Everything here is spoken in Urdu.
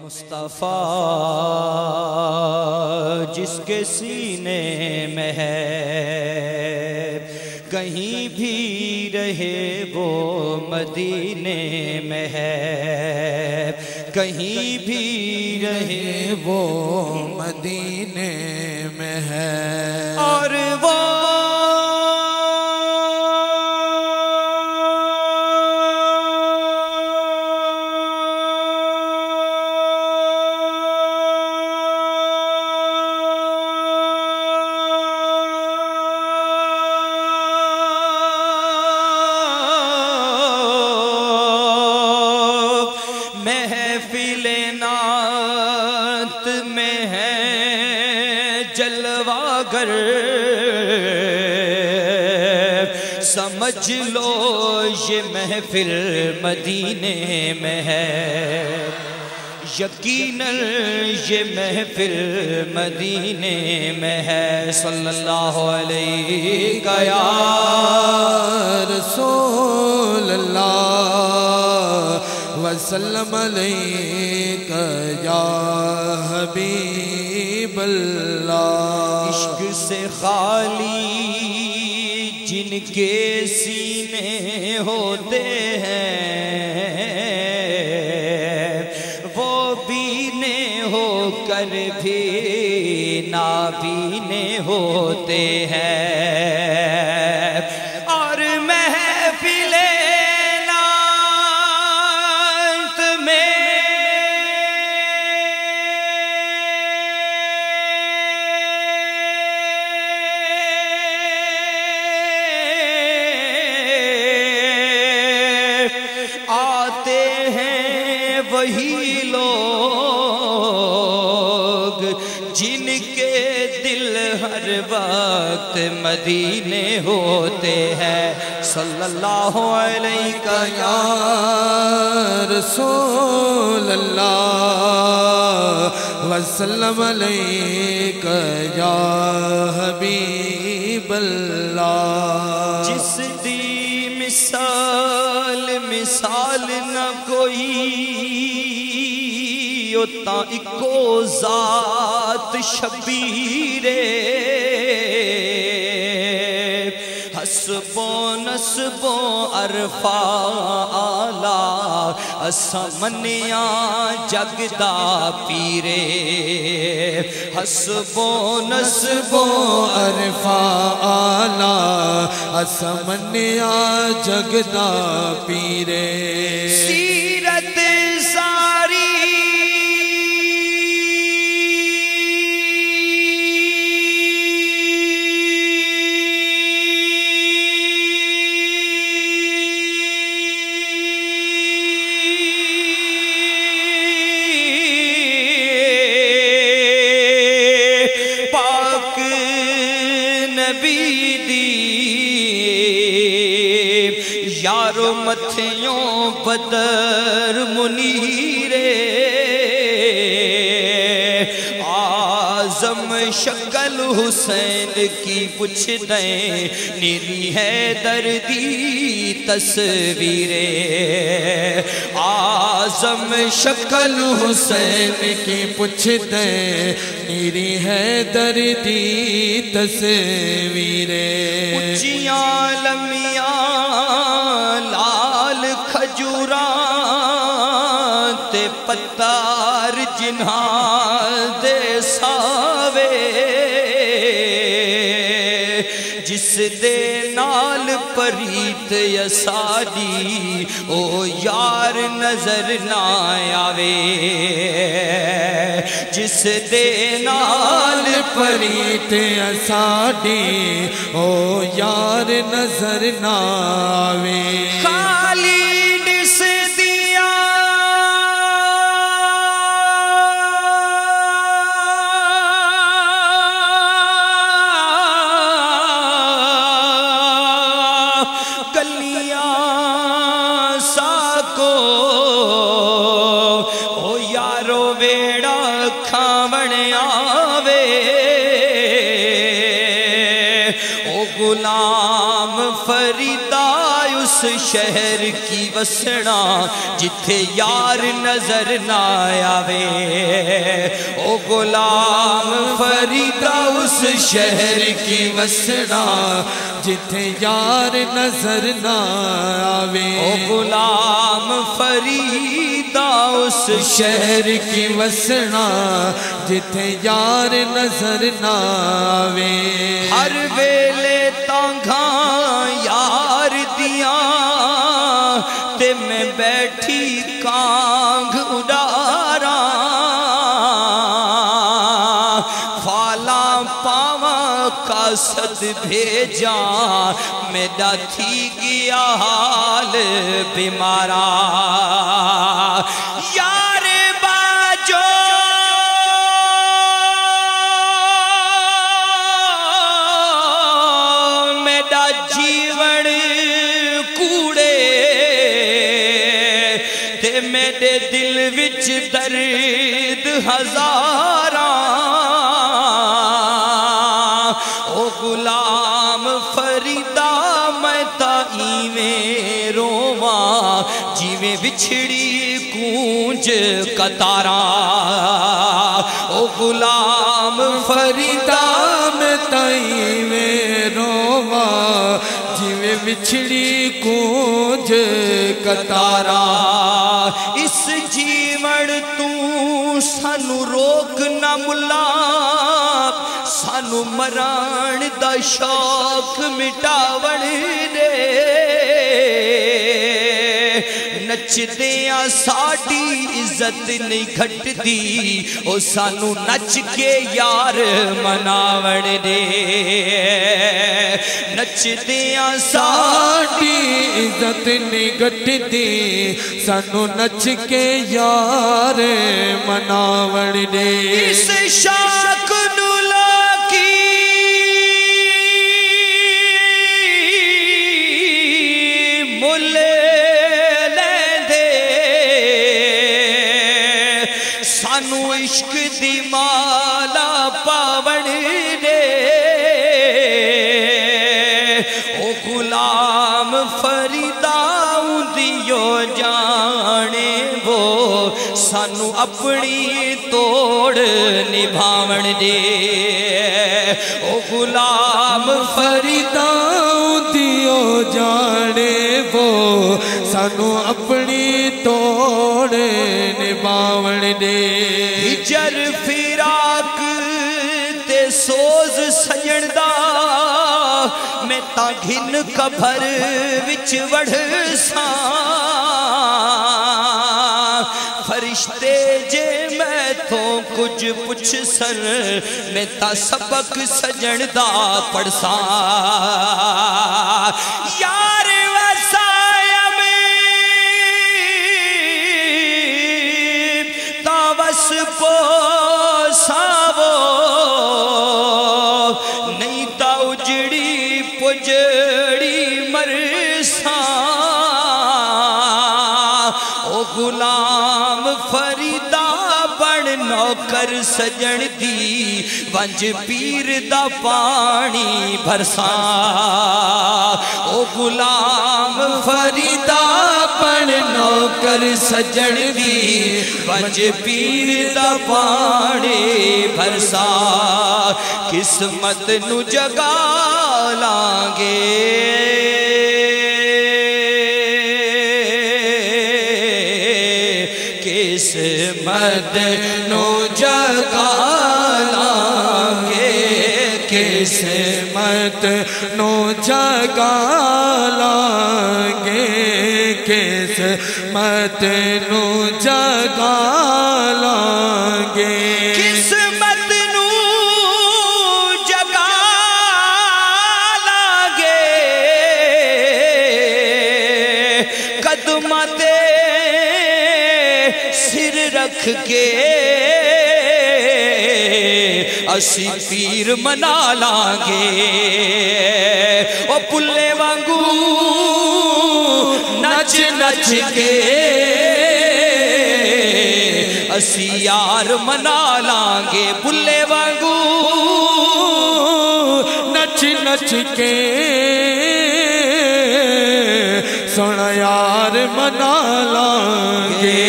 مصطفیٰ جس کے سینے میں ہے، کہیں بھی رہے وہ مدینے میں ہے، کہیں بھی رہے وہ مدینے میں ہے، اور وہ محفل نعت میں ہے جلوہ گر، سمجھ لو یہ محفل مدینے میں ہے، یقیناً یہ محفل مدینے میں ہے۔ صلی اللہ علیہ یا رسول اللہ وسلم علیک یا حبیب اللہ۔ عشق سے خالی جن کے سینے ہوتے ہیں، وہ بینے ہو کر بھی نابینے ہوتے ہیں، اور محفل نعت میں آتے ہیں وہی لوگ جن کے دل ہر وقت مدینے ہوتے ہیں۔ صلی اللہ علیہ یا رسول اللہ وسلم علیک یا حبیب اللہ۔ جس دی مثال نہ کوئی اتا اکو ذات شبیر، حسب و نسب و عرفا آلہ اسمنیاں جگدا پیرے، حسب و نسب و عرفا آلہ اسمنیاں جگدا پیرے، سیرت ساری پاک نبی دی یارو متھیوں بدر منیرے، اعظم شکل حسین کی پوچھ دیں نیری ہے دردی تصویریں، اعظم شکل حسین کی پوچھ دیں نیری ہے دردی تصویریں، اونچیاں لمیاں لال کھجوراں تے پتار جنہاں دے ساوے، جس دے نال پریت یساری او یار نظر نہ آوے، جس دے نال پریت یساری او یار نظر نہ آوے، خالی ڈس دیا گلیاں ساکو او یارو ویڑا کھاون آوے، او غلام فریدا اس شہر کی وسنا جتھے یار نظر نہ آوے او غلام فریدا اس شہر کی وسنا جتھے یار نظر نہ آوے او غلام فریدا اس شہر کی وسنا جتھے یار نظر نہ آوے ہر ویلے تانگھاں یار دیاں تے میں بیٹھی کانگ اڈاراں فالاں پاواں قاصد بھیجا میرا تھی گیا حال بیمارا یار باجو میرا جیون کوڑے تے میرے دل وچ درد ہزاراں او غلام فریدا میں تا ایویں رواں جیویں بچھڑی گونج قطاراں او غلام فریدا میں تا ایویں رواں جیویں بچھڑی گونج قطاراں اس جیون تو سانو روک نہ ملا سانو مران دا شوق مٹاون دے نچ دیاں ساڑی عزت نہیں گھٹ دی او سانو نچ کے یار مناون دے نچ دیاں ساڑی عزت نہیں گھٹ دی سانو نچ کے یار مناون دے اس شاک نولا سانو عشق دی مالا پاون دے او غلام فریدا دیو جانے وہ سانو اپنی توڑ نبھاون دے او غلام فریدا دیو جانے وہ سانو اپنی توڑ نبھاون دے ہجر فراق تے سوز سجن دا میں تا گھن قبر وچ وڑھساں فرشتے جے میں تو کچھ پوچھ سن میں تا سبق سجن دا پڑھساں یار پوساو نہیں تا اجڑی پجڑی مرساں او غلام فریدا بن نوکر سجن دی ونج پیر دا پانی بھرساں او غلام فریدا بن نوکر سجن دی ونج پیر دا پانی بھرساں قسمت نو جگا لانگے قسمت نو جگا لانگے قسمت نو جگا لانگے قسمت نو جگا لانگے قسمت نو جگا لانگے قدماں تے سر رکھ کے اسی پیر منا لانگے او پلے وانگو نچ نچ کے اسی یار منا لانگے پلے وانگو نچ نچ کے سونا یار منا لانگے